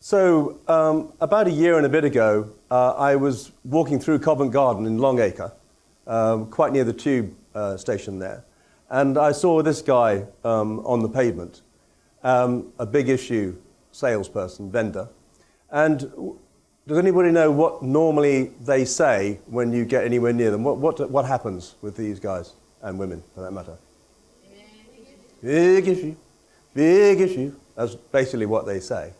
So about a year and a bit ago, I was walking through Covent Garden in Longacre, quite near the tube station there, and I saw this guy on the pavement, a big issue salesperson, vendor. And does anybody know what normally they say when you get anywhere near them? What happens with these guys and women, for that matter? Big issue, big issue. That's basically what they say.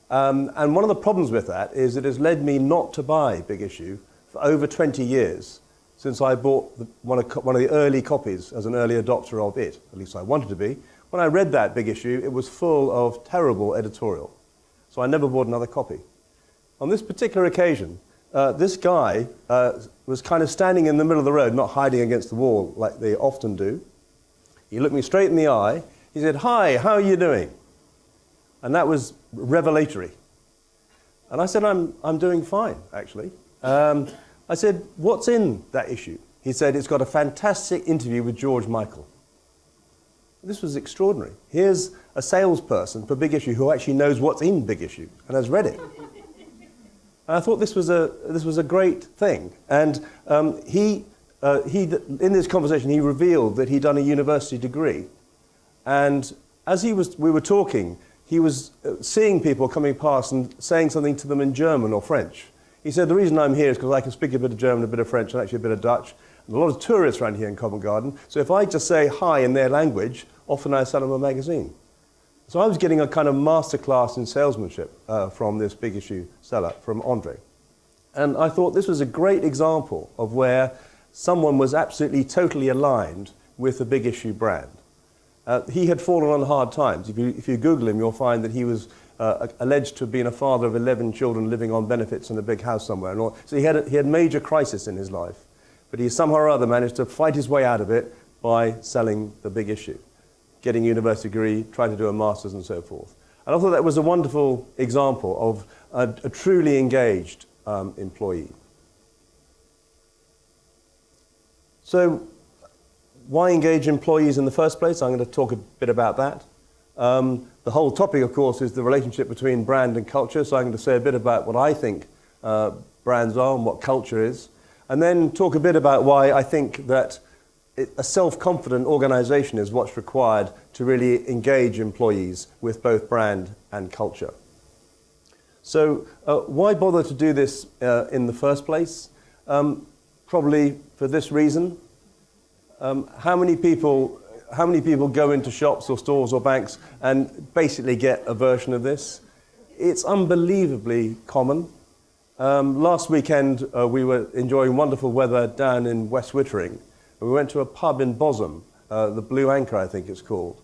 And one of the problems with that is it has led me not to buy Big Issue for over 20 years since I bought one of the early copies as an early adopter of it. At least I wanted to be. When I read that Big Issue, it was full of terrible editorial. So I never bought another copy. On this particular occasion, this guy was kind of standing in the middle of the road, not hiding against the wall like they often do. He looked me straight in the eye. He said, "Hi, how are you doing?" And that was revelatory. And I said, I'm doing fine, actually. I said, "What's in that issue?" He said, "It's got a fantastic interview with George Michael." This was extraordinary. Here's a salesperson for Big Issue who actually knows what's in Big Issue and has read it. And I thought this was a great thing. And he in this conversation, he revealed that he'd done a university degree. And as we were talking, he was seeing people coming past and saying something to them in German or French. He said, "The reason I'm here is because I can speak a bit of German, a bit of French, and actually a bit of Dutch. And a lot of tourists around here in Covent Garden. So if I just say hi in their language, often I sell them a magazine." So I was getting a kind of masterclass in salesmanship from this Big Issue seller, from Andre. And I thought this was a great example of where someone was absolutely totally aligned with the Big Issue brand. He had fallen on hard times. If you Google him, you'll find that he was alleged to have been a father of 11 children living on benefits in a big house somewhere. And all. So he had major crisis in his life. But he somehow or other managed to fight his way out of it by selling the Big Issue, getting a university degree, trying to do a master's and so forth. And I thought that was a wonderful example of a truly engaged employee. So, why engage employees in the first place? I'm going to talk a bit about that. The whole topic, of course, is the relationship between brand and culture, so I'm going to say a bit about what I think brands are and what culture is, and then talk a bit about why I think that a self-confident organization is what's required to really engage employees with both brand and culture. So why bother to do this in the first place? Probably for this reason. How many people go into shops or stores or banks and basically get a version of this? It's unbelievably common. Last weekend we were enjoying wonderful weather down in West Wittering. We went to a pub in Bosham, the Blue Anchor I think it's called.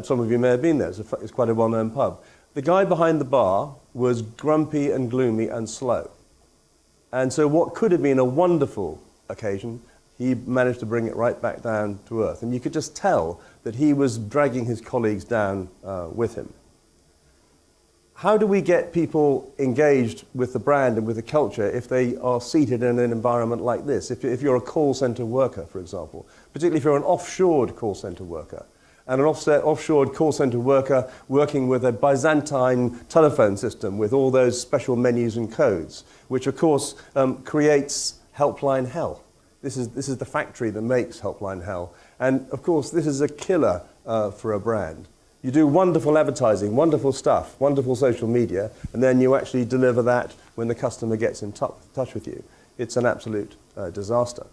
Some of you may have been there, it's quite a well-known pub. The guy behind the bar was grumpy and gloomy and slow. And so what could have been a wonderful occasion, he managed to bring it right back down to earth. And you could just tell that he was dragging his colleagues down with him. How do we get people engaged with the brand and with the culture if they are seated in an environment like this? If you're a call center worker, for example, particularly if you're an offshored call center worker, and an offshored call center worker working with a Byzantine telephone system with all those special menus and codes, which of course creates helpline hell. This is the factory that makes helpline hell. And of course, this is a killer for a brand. You do wonderful advertising, wonderful stuff, wonderful social media, and then you actually deliver that when the customer gets in touch with you. It's an absolute disaster.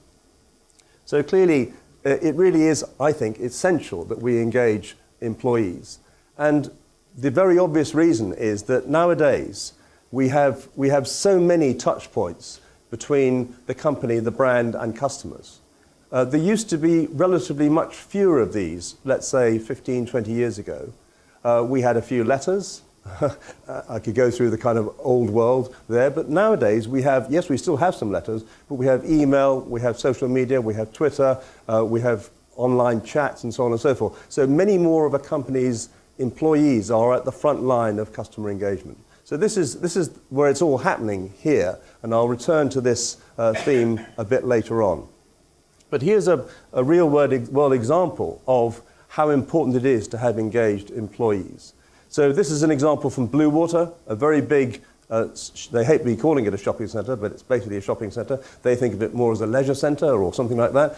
So clearly, it really is, I think, essential that we engage employees. And the very obvious reason is that nowadays we have so many touch points between the company, the brand, and customers. There used to be relatively much fewer of these, let's say 15, 20 years ago. We had a few letters. I could go through the kind of old world there, but nowadays we have, yes, we still have some letters, but we have email, we have social media, we have Twitter, we have online chats and so on and so forth. So many more of a company's employees are at the front line of customer engagement. So this is where it's all happening here, and I'll return to this theme a bit later on. But here's a real world example of how important it is to have engaged employees. So this is an example from Blue Water, a very big, they hate me calling it a shopping centre, but it's basically a shopping centre. They think of it more as a leisure centre or something like that.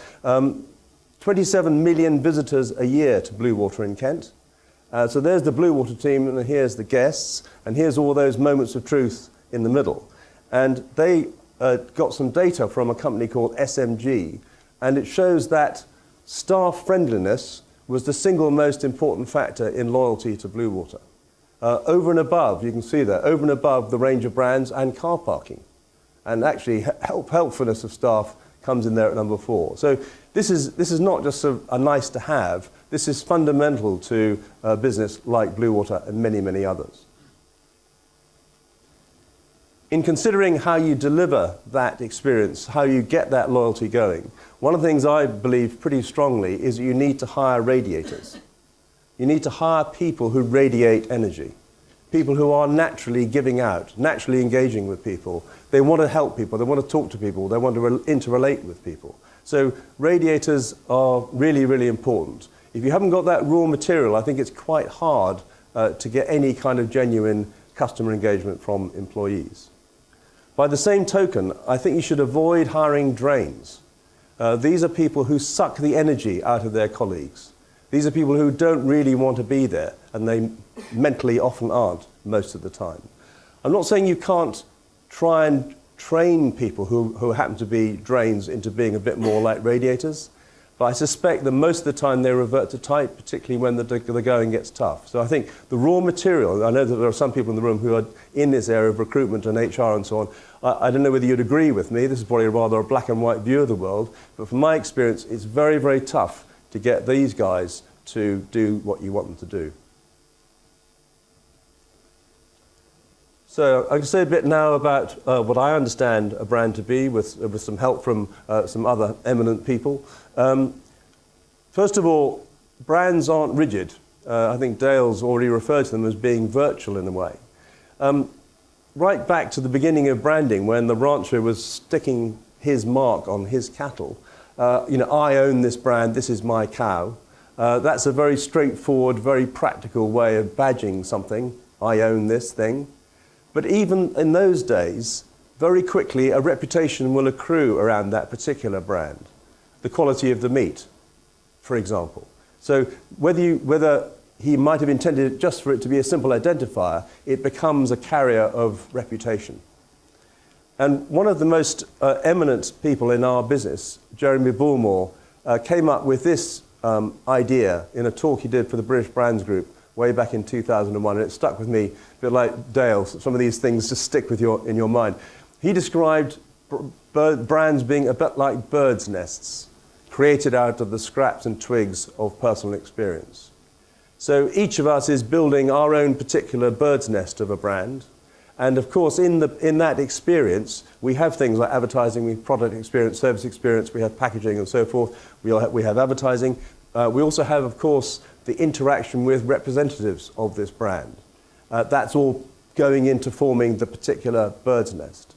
27 million visitors a year to Blue Water in Kent. So there's the Blue Water team, and here's the guests, and here's all those moments of truth in the middle. And they got some data from a company called SMG, and it shows that staff friendliness was the single most important factor in loyalty to Blue Water. Over and above, you can see that, over and above the range of brands and car parking. And actually, helpfulness of staff comes in there at number 4. So this is not just a nice to have, this is fundamental to a business like Blue Water and many, many others. In considering how you deliver that experience, how you get that loyalty going, one of the things I believe pretty strongly is that you need to hire radiators. You need to hire people who radiate energy, people who are naturally giving out, naturally engaging with people. They want to help people, they want to talk to people, they want to interrelate with people. So radiators are really, really important. If you haven't got that raw material, I think it's quite hard to get any kind of genuine customer engagement from employees. By the same token, I think you should avoid hiring drains. These are people who suck the energy out of their colleagues. These are people who don't really want to be there, and they mentally often aren't most of the time. I'm not saying you can't try and train people who happen to be drains into being a bit more like radiators, but I suspect that most of the time they revert to type, particularly when the going gets tough. So I think the raw material, I know that there are some people in the room who are in this area of recruitment and HR and so on. I don't know whether you'd agree with me, this is probably rather a black and white view of the world, but from my experience, it's very, very tough to get these guys to do what you want them to do. So I can say a bit now about what I understand a brand to be with some help from some other eminent people. First of all, brands aren't rigid. I think Dale's already referred to them as being virtual in a way. Right back to the beginning of branding, when the rancher was sticking his mark on his cattle, I own this brand, this is my cow. That's a very straightforward, very practical way of badging something. I own this thing. But even in those days, very quickly a reputation will accrue around that particular brand. The quality of the meat, for example. So whether he might have intended it just for it to be a simple identifier, it becomes a carrier of reputation. And one of the most eminent people in our business, Jeremy Bullmore, came up with this idea in a talk he did for the British Brands Group way back in 2001, and it stuck with me, a bit like Dale. Some of these things just stick with in your mind. He described brands being a bit like birds' nests, created out of the scraps and twigs of personal experience. So each of us is building our own particular bird's nest of a brand, and of course in that experience we have things like advertising, we have product experience, service experience, we have packaging and so forth, we have advertising. We also have, of course, the interaction with representatives of this brand. That's all going into forming the particular bird's nest.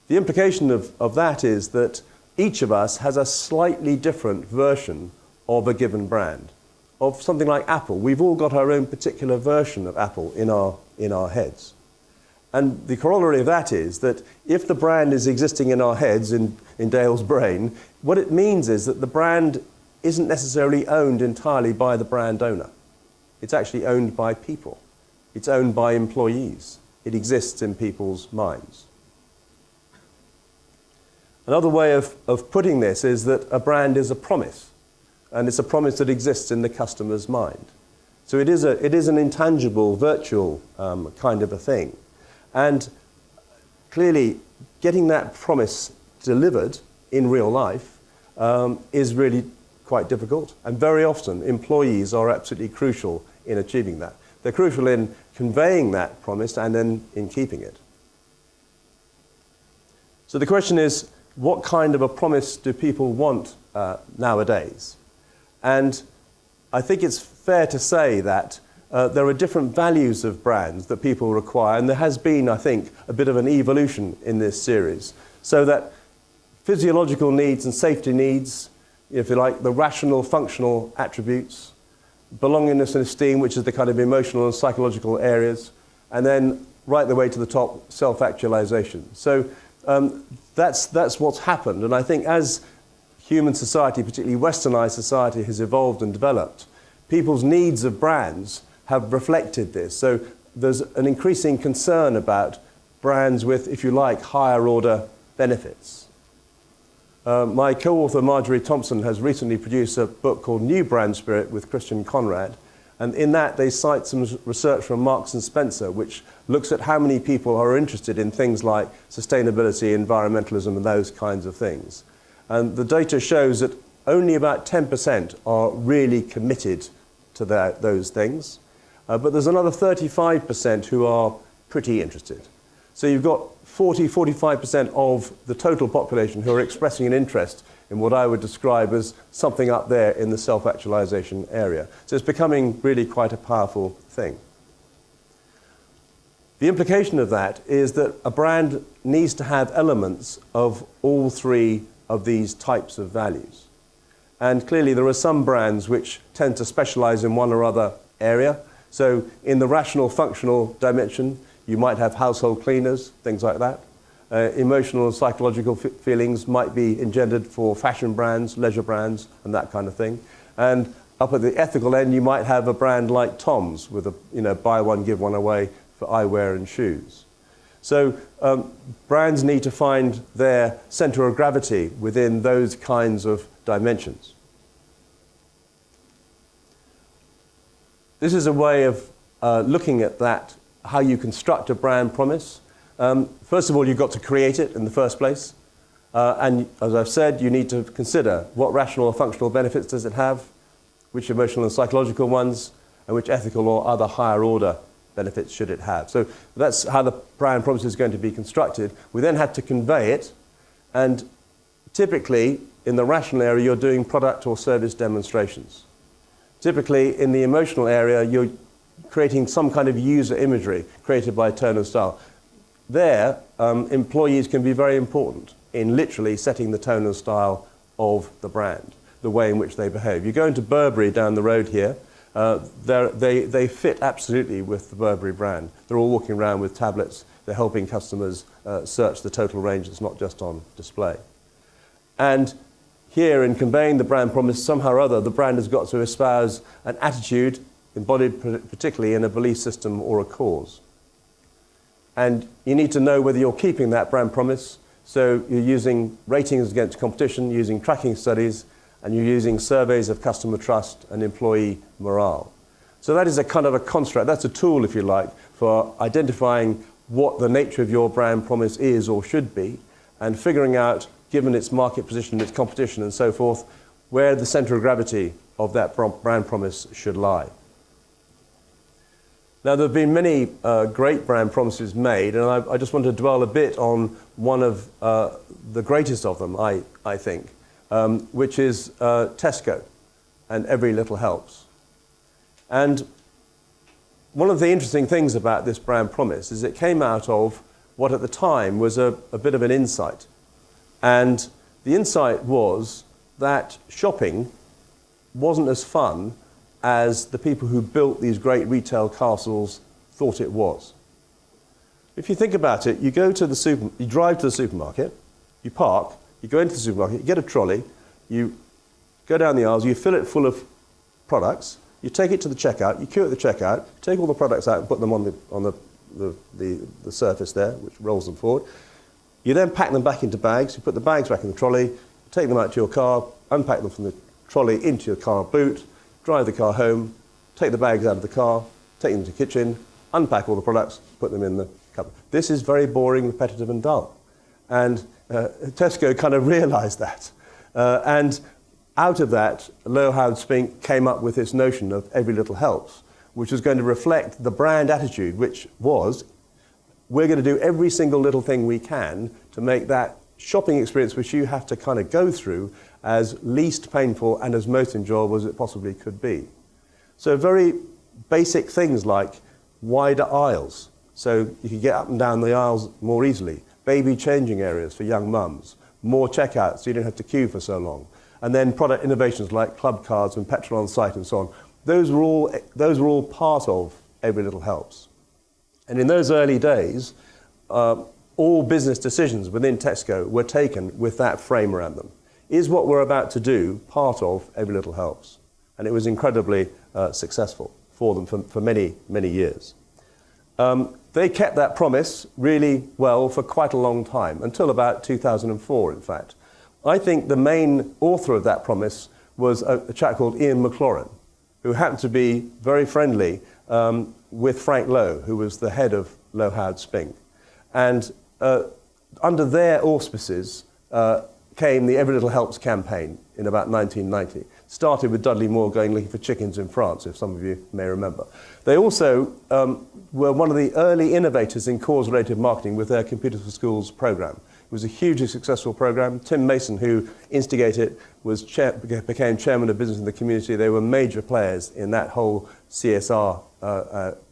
The implication of that is that each of us has a slightly different version of a given brand. Of something like Apple, we've all got our own particular version of Apple in our heads. And the corollary of that is that if the brand is existing in our heads, in Dale's brain, what it means is that the brand isn't necessarily owned entirely by the brand owner. It's actually owned by people. It's owned by employees. It exists in people's minds. Another way of putting this is that a brand is a promise, and it's a promise that exists in the customer's mind. So it is an intangible, virtual kind of a thing. And clearly, getting that promise delivered in real life is really quite difficult, and very often employees are absolutely crucial in achieving that. They're crucial in conveying that promise and then in keeping it. So the question is, what kind of a promise do people want nowadays? And I think it's fair to say that there are different values of brands that people require, and there has been, I think, a bit of an evolution in this series, so that physiological needs and safety needs, if you like, the rational, functional attributes, belongingness and esteem, which is the kind of emotional and psychological areas, and then right the way to the top, self-actualization. So that's what's happened. And I think as human society, particularly westernized society, has evolved and developed, people's needs of brands have reflected this. So there's an increasing concern about brands with, if you like, higher order benefits. My co-author Marjorie Thompson has recently produced a book called New Brand Spirit with Christian Conrad, and in that they cite some research from Marks and Spencer which looks at how many people are interested in things like sustainability, environmentalism and those kinds of things. And the data shows that only about 10% are really committed to those things, but there's another 35% who are pretty interested. So you've got 45% of the total population who are expressing an interest in what I would describe as something up there in the self-actualization area. So it's becoming really quite a powerful thing. The implication of that is that a brand needs to have elements of all three of these types of values. And clearly there are some brands which tend to specialize in one or other area. So in the rational functional dimension, you might have household cleaners, things like that. Emotional and psychological feelings might be engendered for fashion brands, leisure brands, and that kind of thing. And up at the ethical end, you might have a brand like Tom's with a buy one, give one away for eyewear and shoes. So brands need to find their center of gravity within those kinds of dimensions. This is a way of looking at that, how you construct a brand promise. First of all, you've got to create it in the first place. And as I've said, you need to consider what rational or functional benefits does it have, which emotional and psychological ones, and which ethical or other higher order benefits should it have. So that's how the brand promise is going to be constructed. We then have to convey it, and typically in the rational area you're doing product or service demonstrations. Typically in the emotional area you're creating some kind of user imagery created by tone of style. There, employees can be very important in literally setting the tone and style of the brand, the way in which they behave. You go into Burberry down the road here, they fit absolutely with the Burberry brand. They're all walking around with tablets. They're helping customers search the total range that's not just on display. And here, in conveying the brand promise, somehow or other, the brand has got to espouse an attitude embodied particularly in a belief system or a cause. And you need to know whether you're keeping that brand promise. So you're using ratings against competition, using tracking studies, and you're using surveys of customer trust and employee morale. So that is a kind of a construct, that's a tool, if you like, for identifying what the nature of your brand promise is or should be, and figuring out, given its market position, its competition and so forth, where the center of gravity of that brand promise should lie. Now, there have been many great brand promises made, and I just want to dwell a bit on one of the greatest of them, I think, which is Tesco and Every Little Helps. And one of the interesting things about this brand promise is it came out of what at the time was a bit of an insight. And the insight was that shopping wasn't as fun as the people who built these great retail castles thought it was. If you think about it, you drive to the supermarket, you park, you go into the supermarket, you get a trolley, you go down the aisles, you fill it full of products, you take it to the checkout, you queue at the checkout, take all the products out and put them on the surface there, which rolls them forward. You then pack them back into bags, you put the bags back in the trolley, take them out to your car, unpack them from the trolley into your car boot, drive the car home, take the bags out of the car, take them to the kitchen, unpack all the products, put them in the cupboard. This is very boring, repetitive and dull. And Tesco kind of realised that. And out of that, Leo Howard Spink came up with this notion of Every Little Helps, which was going to reflect the brand attitude, which was, we're going to do every single little thing we can to make that shopping experience which you have to kind of go through as least painful and as most enjoyable as it possibly could be. So very basic things like wider aisles, so you can get up and down the aisles more easily, baby changing areas for young mums, more checkouts so you don't have to queue for so long, and then product innovations like club cards and petrol on site and so on. those were all part of Every Little Helps. And in those early days, all business decisions within Tesco were taken with that frame around them. Is what we're about to do part of Every Little Helps? And it was incredibly successful for them for many, many years. They kept that promise really well for quite a long time, until about 2004, in fact. I think the main author of that promise was a chap called Ian McLaurin, who happened to be very friendly with Frank Lowe, who was the head of Lowe Howard Spink. And under their auspices came the Every Little Helps campaign in about 1990. Started with Dudley Moore going looking for chickens in France, if some of you may remember. They also were one of the early innovators in cause-related marketing with their Computers for Schools program. It was a hugely successful program. Tim Mason, who instigated it, became chairman of business in the community. They were major players in that whole CSR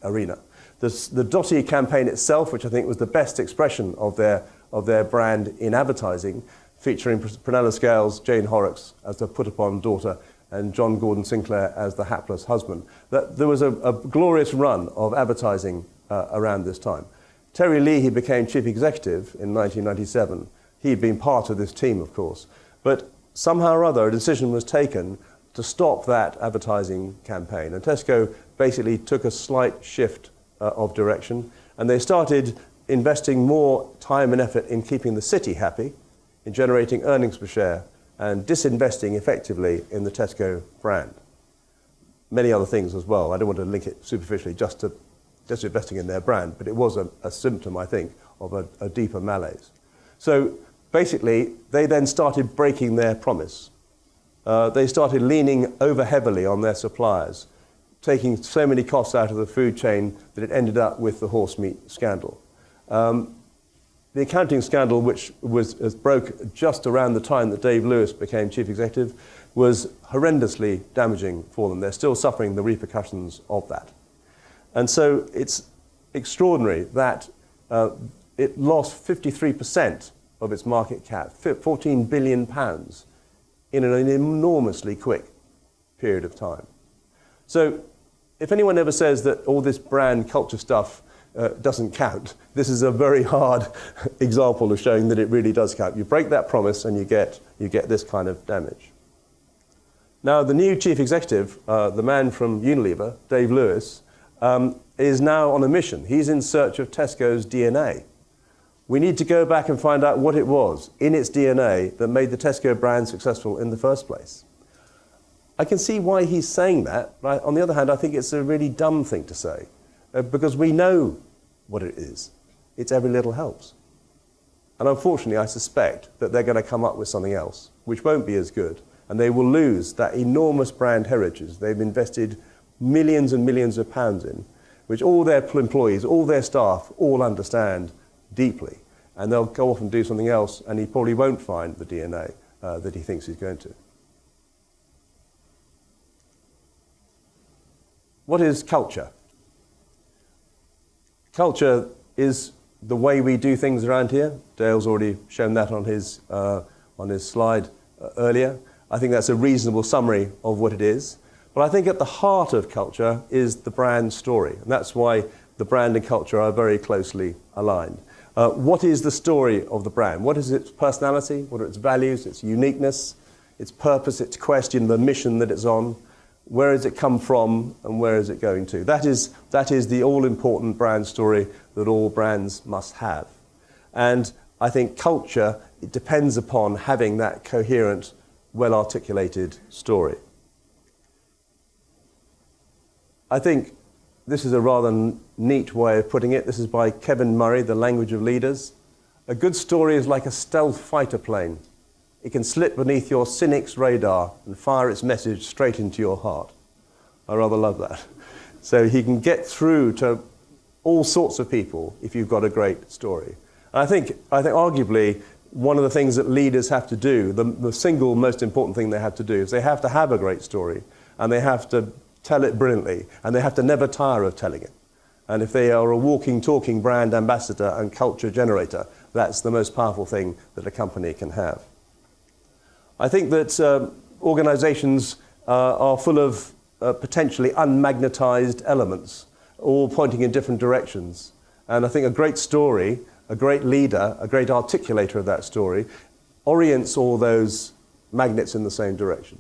arena. The Dotty campaign itself, which I think was the best expression of their brand in advertising, featuring Prunella Scales, Jane Horrocks as the put-upon daughter, and John Gordon Sinclair as the hapless husband. There was a glorious run of advertising around this time. Terry Lee, he became chief executive in 1997. He'd been part of this team, of course. But somehow or other, a decision was taken to stop that advertising campaign. And Tesco basically took a slight shift of direction. And they started investing more time and effort in keeping the city happy, in generating earnings per share, and disinvesting effectively in the Tesco brand. Many other things as well. I don't want to link it superficially just investing in their brand, but it was a symptom, I think, of a deeper malaise. So basically, they then started breaking their promise. They started leaning over heavily on their suppliers, taking so many costs out of the food chain that it ended up with the horse meat scandal. The accounting scandal, which broke just around the time that Dave Lewis became chief executive, was horrendously damaging for them. They're still suffering the repercussions of that. And so it's extraordinary that it lost 53% of its market cap, £14 billion, in an enormously quick period of time. So if anyone ever says that all this brand culture stuff doesn't count, this is a very hard example of showing that it really does count. You break that promise and you get this kind of damage. Now, the new chief executive, the man from Unilever, Dave Lewis, is now on a mission. He's in search of Tesco's DNA. We need to go back and find out what it was in its DNA that made the Tesco brand successful in the first place. I can see why he's saying that, but on the other hand, I think it's a really dumb thing to say, because we know what it is. It's Every Little Helps. And unfortunately, I suspect that they're going to come up with something else, which won't be as good, and they will lose that enormous brand heritage they've invested millions and millions of pounds in, which all their employees, all their staff, all understand deeply. And they'll go off and do something else, and he probably won't find the DNA that he thinks he's going to. What is culture? Culture is the way we do things around here. Dale's already shown that on his slide earlier. I think that's a reasonable summary of what it is. But I think at the heart of culture is the brand story, and that's why the brand and culture are very closely aligned. What is the story of the brand? What is its personality? What are its values, its uniqueness, its purpose, its question, the mission that it's on? Where has it come from and where is it going to? That is the all-important brand story that all brands must have. And I think culture, it depends upon having that coherent, well-articulated story. I think this is a rather neat way of putting it. This is by Kevin Murray, The Language of Leaders. A good story is like a stealth fighter plane. It can slip beneath your cynic's radar and fire its message straight into your heart. I rather love that. So he can get through to all sorts of people if you've got a great story. And I think arguably one of the things that leaders have to do, the single most important thing they have to do, is they have to have a great story, and they have to tell it brilliantly, and they have to never tire of telling it. And if they are a walking, talking brand ambassador and culture generator, that's the most powerful thing that a company can have. I think that organizations are full of potentially unmagnetized elements, all pointing in different directions. And I think a great story, a great leader, a great articulator of that story, orients all those magnets in the same direction.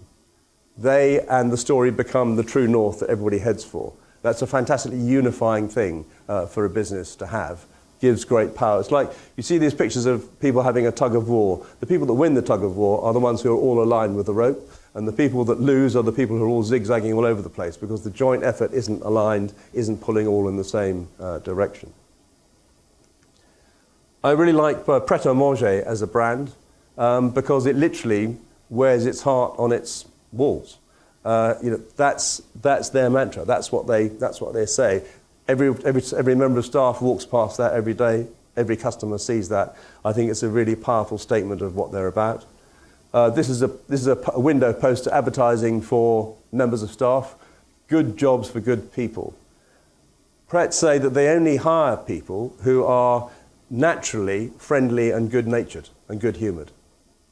They and the story become the true north that everybody heads for. That's a fantastically unifying thing for a business to have. Gives great power. It's like you see these pictures of people having a tug of war. The people that win the tug of war are the ones who are all aligned with the rope, and the people that lose are the people who are all zigzagging all over the place because the joint effort isn't aligned, isn't pulling all in the same direction. I really like Pret-a-Manger as a brand because it literally wears its heart on its walls. That's their mantra. That's what they say. Every member of staff walks past that every day. Every customer sees that. I think it's a really powerful statement of what they're about. This is a window poster advertising for members of staff. Good jobs for good people. Pret say that they only hire people who are naturally friendly and good-natured and good-humoured.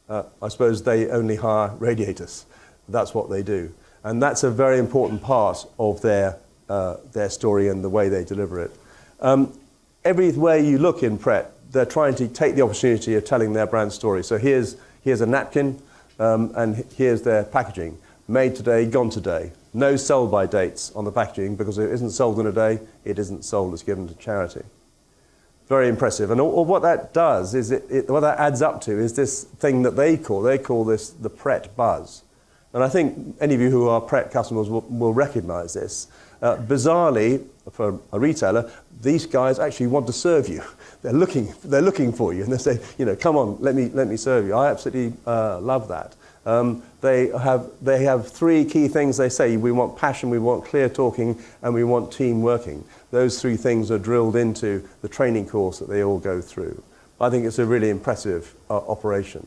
I suppose they only hire radiators. That's what they do. And that's a very important part of their story and the way they deliver it. Everywhere you look in Pret, they're trying to take the opportunity of telling their brand story. So here's a napkin, and here's their packaging. Made today, gone today. No sell-by dates on the packaging because if it isn't sold in a day, it isn't sold, it's given to charity. Very impressive. And what that does is, what that adds up to is this thing that they call this the Pret buzz. And I think any of you who are Pret customers will recognize this. Bizarrely, for a retailer, these guys actually want to serve you. They're looking for you, and they say, come on, let me serve you. I absolutely love that. They have three key things they say. We want passion, we want clear talking, and we want team working. Those three things are drilled into the training course that they all go through. I think it's a really impressive operation.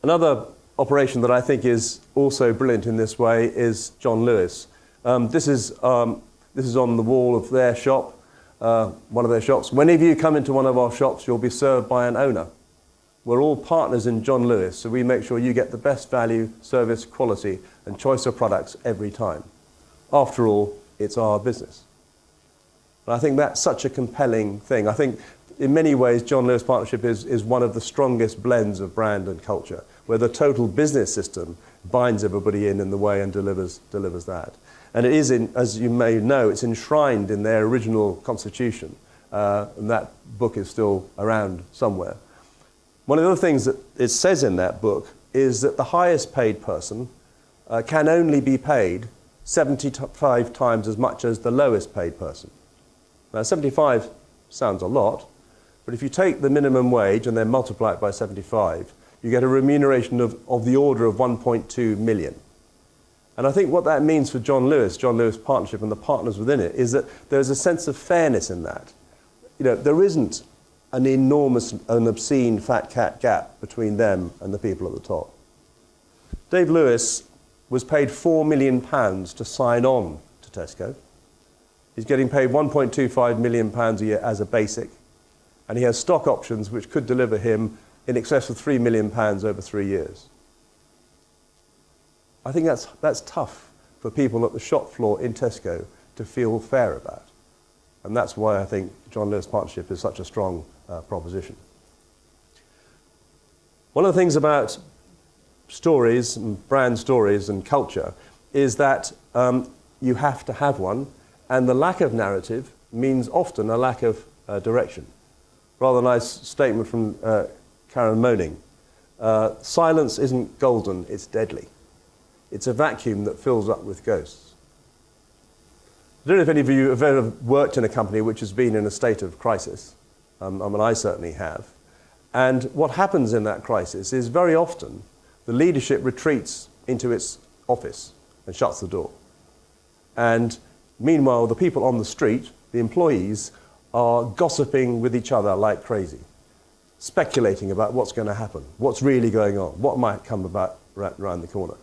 Another operation that I think is also brilliant in this way is John Lewis. This is on the wall of their shop, one of their shops. Whenever you come into one of our shops, you'll be served by an owner. We're all partners in John Lewis, so we make sure you get the best value, service, quality, and choice of products every time. After all, it's our business. And I think that's such a compelling thing. I think in many ways, John Lewis Partnership is one of the strongest blends of brand and culture, where the total business system binds everybody in the way and delivers that. And it is, as you may know, it's enshrined in their original constitution, and that book is still around somewhere. One of the other things that it says in that book is that the highest paid person can only be paid 75 times as much as the lowest paid person. Now, 75 sounds a lot, but if you take the minimum wage and then multiply it by 75, you get a remuneration of the order of 1.2 million. And I think what that means for John Lewis Partnership and the partners within it is that there's a sense of fairness in that. There isn't an enormous and obscene fat cat gap between them and the people at the top. Dave Lewis was paid £4 million to sign on to Tesco. He's getting paid £1.25 million a year as a basic, and he has stock options which could deliver him in excess of £3 million over 3 years. I think that's tough for people at the shop floor in Tesco to feel fair about. And that's why I think John Lewis Partnership is such a strong proposition. One of the things about stories and brand stories and culture is that you have to have one, and the lack of narrative means often a lack of direction. Rather nice statement from Karen Moaning. Silence isn't golden, it's deadly. It's a vacuum that fills up with ghosts. I don't know if any of you have ever worked in a company which has been in a state of crisis. I certainly have. And what happens in that crisis is very often the leadership retreats into its office and shuts the door. And meanwhile, the people on the street, the employees, are gossiping with each other like crazy, speculating about what's going to happen, what's really going on, what might come about around the corner.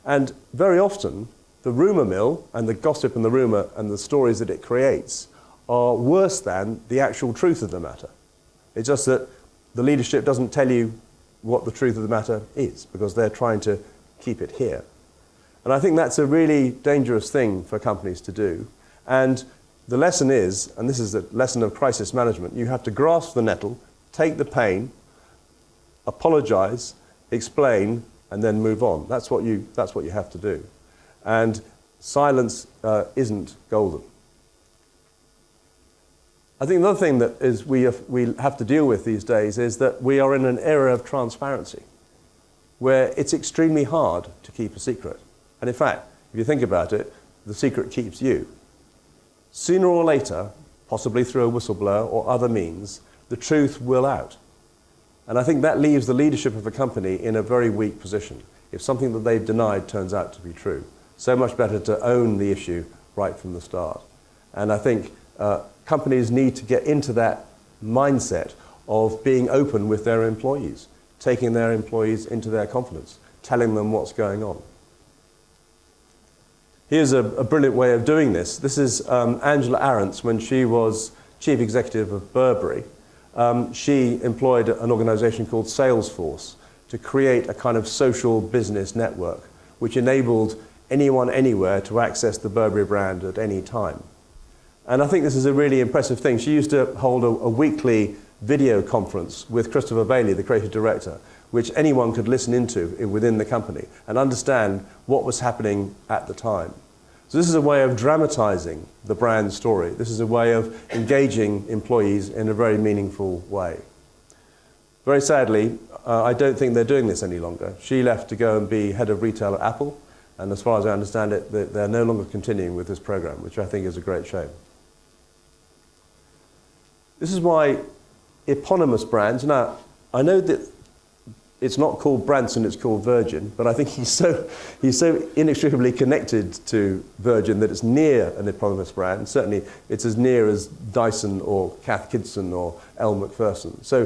And very often, the rumour mill and the gossip and the rumour and the stories that it creates are worse than the actual truth of the matter. It's just that the leadership doesn't tell you what the truth of the matter is because they're trying to keep it here. And I think that's a really dangerous thing for companies to do. And the lesson is, and this is the lesson of crisis management, you have to grasp the nettle, take the pain, apologize, explain, and then move on. That's what you have to do. And silence isn't golden. I think another thing that is we have to deal with these days is that we are in an era of transparency where it's extremely hard to keep a secret. And in fact, if you think about it, the secret keeps you. Sooner or later, possibly through a whistleblower or other means, the truth will out. And I think that leaves the leadership of a company in a very weak position if something that they've denied turns out to be true. So much better to own the issue right from the start. And I think companies need to get into that mindset of being open with their employees, taking their employees into their confidence, telling them what's going on. Here's a brilliant way of doing this. This is Angela Arendt's when she was chief executive of Burberry. She employed an organization called Salesforce to create a kind of social business network which enabled anyone anywhere to access the Burberry brand at any time. And I think this is a really impressive thing. She used to hold a weekly video conference with Christopher Bailey, the creative director, which anyone could listen into within the company and understand what was happening at the time. So this is a way of dramatizing the brand story. This is a way of engaging employees in a very meaningful way. Very sadly, I don't think they're doing this any longer. She left to go and be head of retail at Apple, and as far as I understand it, they're no longer continuing with this program, which I think is a great shame. This is why eponymous brands, now I know that it's not called Branson, it's called Virgin, but I think he's so inextricably connected to Virgin that it's near an eponymous brand. Certainly it's as near as Dyson or Cath Kidston or Elle Macpherson. So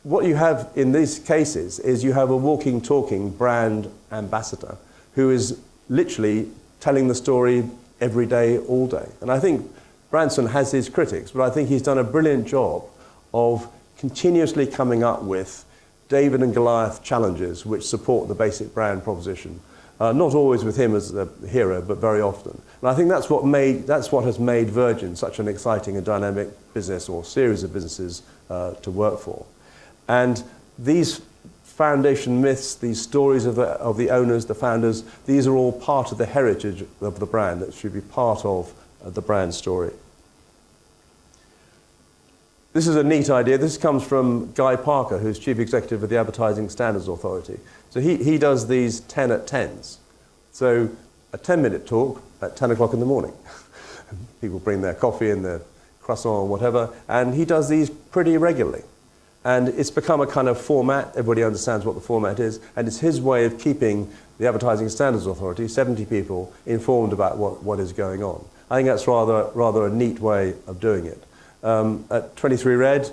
what you have in these cases is you have a walking, talking brand ambassador who is literally telling the story every day, all day. And I think Branson has his critics, but I think he's done a brilliant job of continuously coming up with David and Goliath challenges which support the basic brand proposition. Not always with him as the hero, but very often. And I think that's what has made Virgin such an exciting and dynamic business or series of businesses to work for. And these foundation myths, these stories of the owners, the founders, these are all part of the heritage of the brand that should be part of the brand story. This is a neat idea. This comes from Guy Parker, who's Chief Executive of the Advertising Standards Authority. So he does these 10 at 10s. So a 10-minute talk at 10 o'clock in the morning. People bring their coffee and their croissant or whatever, and he does these pretty regularly. And it's become a kind of format. Everybody understands what the format is, and it's his way of keeping the Advertising Standards Authority, 70 people, informed about what is going on. I think that's rather a neat way of doing it. At 23 Red,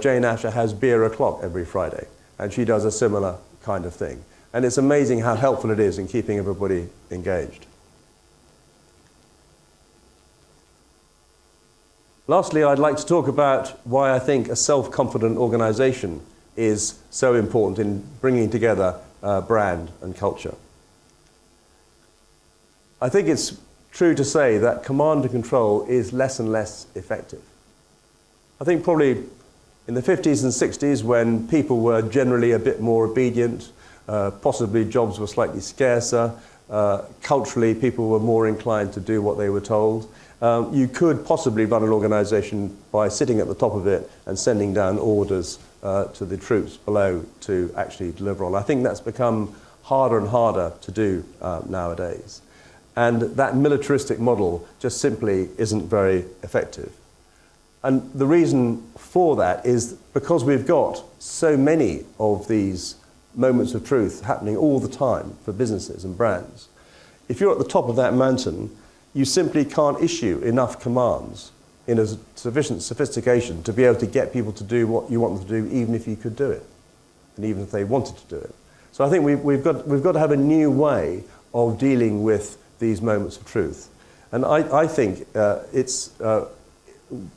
Jane Asher has beer o'clock every Friday, and she does a similar kind of thing. And it's amazing how helpful it is in keeping everybody engaged. Lastly, I'd like to talk about why I think a self-confident organization is so important in bringing together brand and culture. I think it's true to say that command and control is less and less effective. I think probably in the 50s and 60s, when people were generally a bit more obedient, possibly jobs were slightly scarcer, culturally people were more inclined to do what they were told, you could possibly run an organization by sitting at the top of it and sending down orders to the troops below to actually deliver on. I think that's become harder and harder to do nowadays. And that militaristic model just simply isn't very effective. And the reason for that is because we've got so many of these moments of truth happening all the time for businesses and brands. If you're at the top of that mountain, you simply can't issue enough commands in a sufficient sophistication to be able to get people to do what you want them to do, even if you could do it, and even if they wanted to do it. So I think we've got to have a new way of dealing with these moments of truth. And I think it's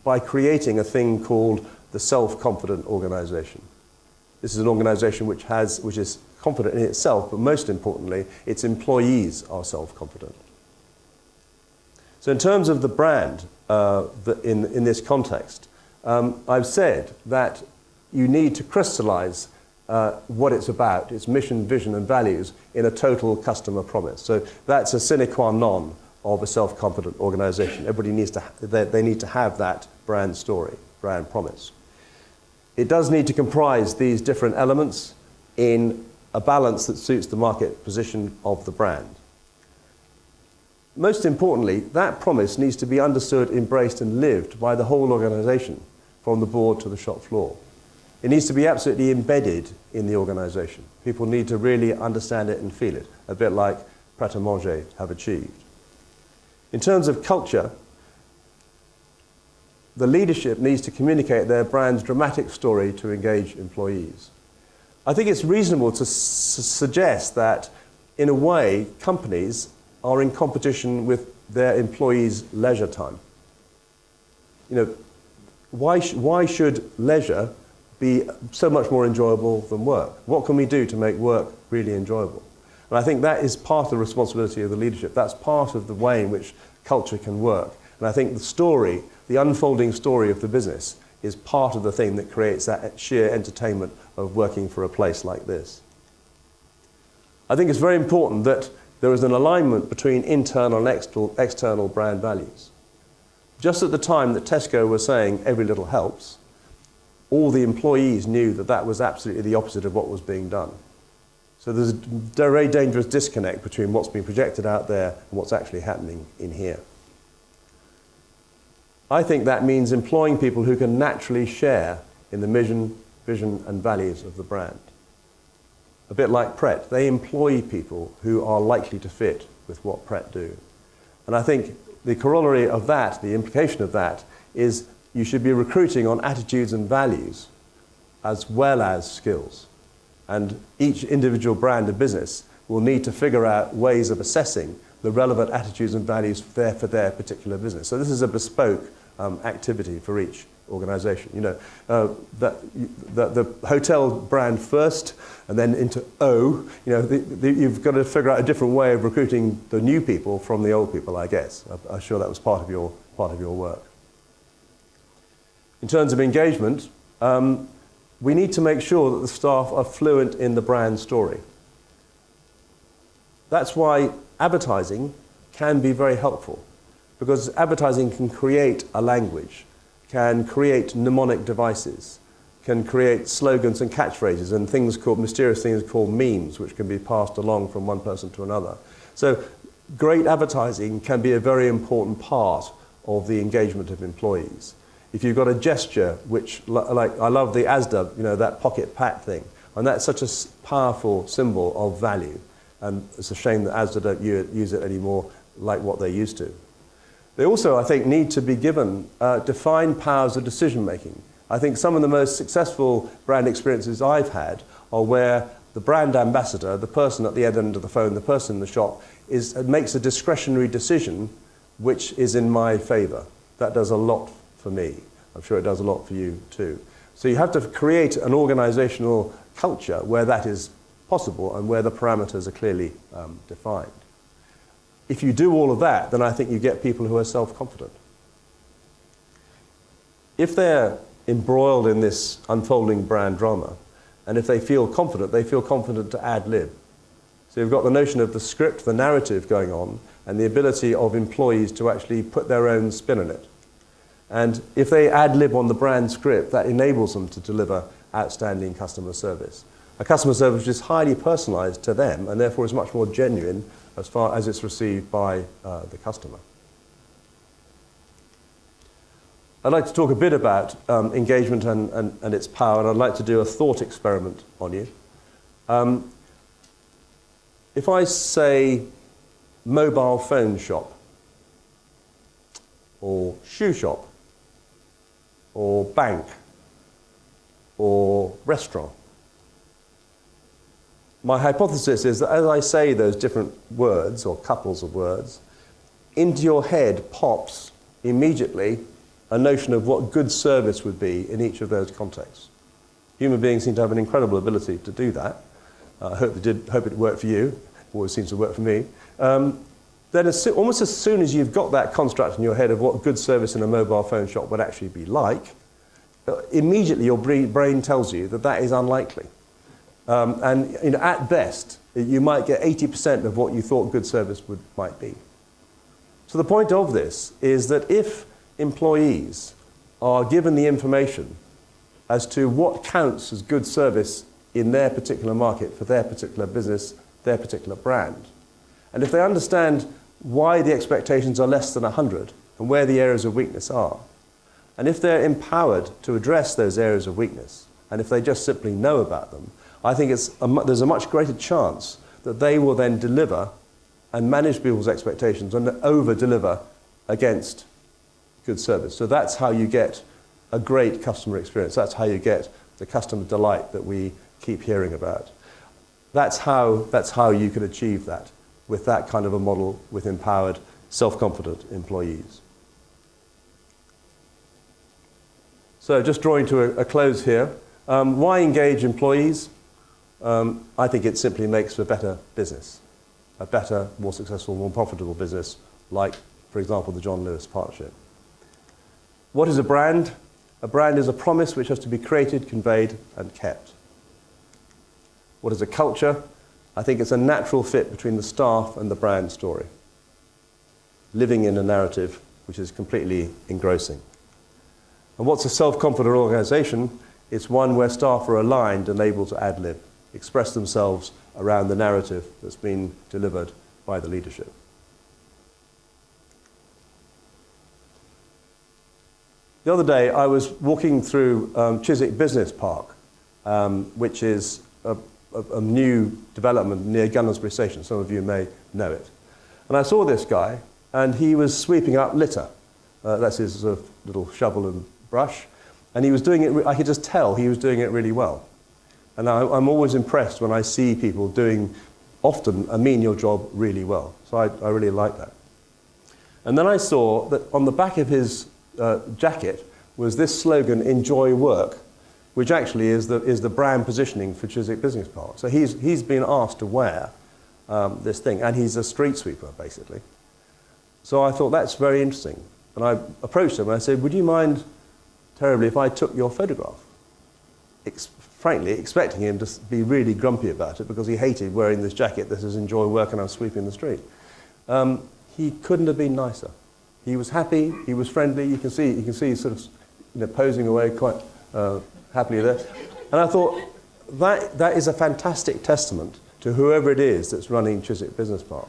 by creating a thing called the self-confident organization. This is an organization which is confident in itself, but most importantly, its employees are self-confident. So in terms of the brand in this context, I've said that you need to crystallize what it's about, its mission, vision and values in a total customer promise. So that's a sine qua non of a self-confident organization. Everybody needs to, they need to have that brand story, brand promise. It does need to comprise these different elements in a balance that suits the market position of the brand. Most importantly, that promise needs to be understood, embraced and lived by the whole organization, from the board to the shop floor. It needs to be absolutely embedded in the organization. People need to really understand it and feel it, a bit like Pret-a-Manger have achieved. In terms of culture, the leadership needs to communicate their brand's dramatic story to engage employees. I think it's reasonable to suggest that, in a way, companies are in competition with their employees' leisure time. You know, why should leisure be so much more enjoyable than work? What can we do to make work really enjoyable? And I think that is part of the responsibility of the leadership. That's part of the way in which culture can work. And I think the story, the unfolding story of the business, is part of the thing that creates that sheer entertainment of working for a place like this. I think it's very important that there is an alignment between internal and external brand values. Just at the time that Tesco was saying every little helps, all the employees knew that that was absolutely the opposite of what was being done. So there's a very dangerous disconnect between what's being projected out there and what's actually happening in here. I think that means employing people who can naturally share in the mission, vision and values of the brand. A bit like Pret, they employ people who are likely to fit with what Pret do. And I think the corollary of that, the implication of that, is you should be recruiting on attitudes and values as well as skills. And each individual brand and business will need to figure out ways of assessing the relevant attitudes and values there for their particular business. So this is a bespoke activity for each organization. You know, the hotel brand first and then into O, you know, you've got to figure out a different way of recruiting the new people from the old people, I guess. I'm sure that was part of your work. In terms of engagement, we need to make sure that the staff are fluent in the brand story. That's why advertising can be very helpful, because advertising can create a language, can create mnemonic devices, can create slogans and catchphrases and mysterious things called memes, which can be passed along from one person to another. So great advertising can be a very important part of the engagement of employees. If you've got a gesture, which, like, I love the Asda, you know, that pocket pat thing, and that's such a powerful symbol of value. And it's a shame that Asda don't use it anymore like what they used to. They also, I think, need to be given defined powers of decision making. I think some of the most successful brand experiences I've had are where the brand ambassador, the person at the other end of the phone, the person in the shop, makes a discretionary decision which is in my favour. That does a lot for me. I'm sure it does a lot for you too. So you have to create an organisational culture where that is possible and where the parameters are clearly defined. If you do all of that, then I think you get people who are self-confident. If they're embroiled in this unfolding brand drama, and if they feel confident to ad-lib. So you've got the notion of the script, the narrative going on, and the ability of employees to actually put their own spin on it. And if they ad-lib on the brand script, that enables them to deliver outstanding customer service. A customer service which is highly personalised to them and therefore is much more genuine as far as it's received by the customer. I'd like to talk a bit about engagement and its power, and I'd like to do a thought experiment on you. If I say mobile phone shop, or shoe shop, or bank, or restaurant, my hypothesis is that as I say those different words, or couples of words, into your head pops immediately a notion of what good service would be in each of those contexts. Human beings seem to have an incredible ability to do that. I hope it worked for you. Always seems to work for me. Then almost as soon as you've got that construct in your head of what good service in a mobile phone shop would actually be like, immediately your brain tells you that that is unlikely. And at best, you might get 80% of what you thought good service might be. So the point of this is that if employees are given the information as to what counts as good service in their particular market, for their particular business, their particular brand, and if they understand why the expectations are less than 100 and where the areas of weakness are, and if they're empowered to address those areas of weakness, and if they just simply know about them, I think there's a much greater chance that they will then deliver and manage people's expectations and over-deliver against good service. So that's how you get a great customer experience. That's how you get the customer delight that we keep hearing about. That's how you can achieve that with that kind of a model with empowered, self-confident employees. So just drawing to a close here. Why engage employees? I think it simply makes for better business, a better, more successful, more profitable business, like, for example, the John Lewis Partnership. What is a brand? A brand is a promise which has to be created, conveyed, and kept. What is a culture? I think it's a natural fit between the staff and the brand story, living in a narrative which is completely engrossing. And what's a self-confident organization? It's one where staff are aligned and able to ad-lib, express themselves around the narrative that's been delivered by the leadership. The other day, I was walking through Chiswick Business Park, which is a new development near Gunnersbury Station. Some of you may know it. And I saw this guy, and he was sweeping up litter. That's his sort of little shovel and brush. And he was doing it, I could just tell he was doing it really well. And I'm always impressed when I see people doing often a menial job really well. So I really like that. And then I saw that on the back of his jacket was this slogan, "Enjoy Work," which actually is the brand positioning for Chiswick Business Park. So he's been asked to wear this thing, and he's a street sweeper, basically. So I thought, that's very interesting. And I approached him and I said, would you mind terribly if I took your photograph? Frankly, expecting him to be really grumpy about it because he hated wearing this jacket that says "Enjoy Work" and I'm sweeping the street. He couldn't have been nicer. He was happy, he was friendly, you can see he's sort of posing away quite happily there. And I thought, that is a fantastic testament to whoever it is that's running Chiswick Business Park.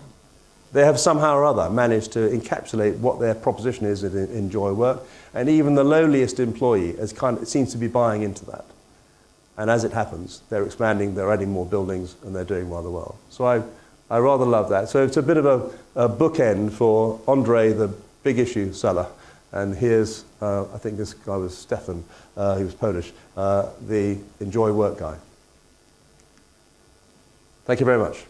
They have somehow or other managed to encapsulate what their proposition is in Enjoy Work, and even the lowliest employee seems to be buying into that. And as it happens, they're expanding, they're adding more buildings, and they're doing rather well. So I rather love that. So it's a bit of a bookend for Andre, the big issue seller. And here's, I think this guy was Stefan, he was Polish, the Enjoy Work guy. Thank you very much.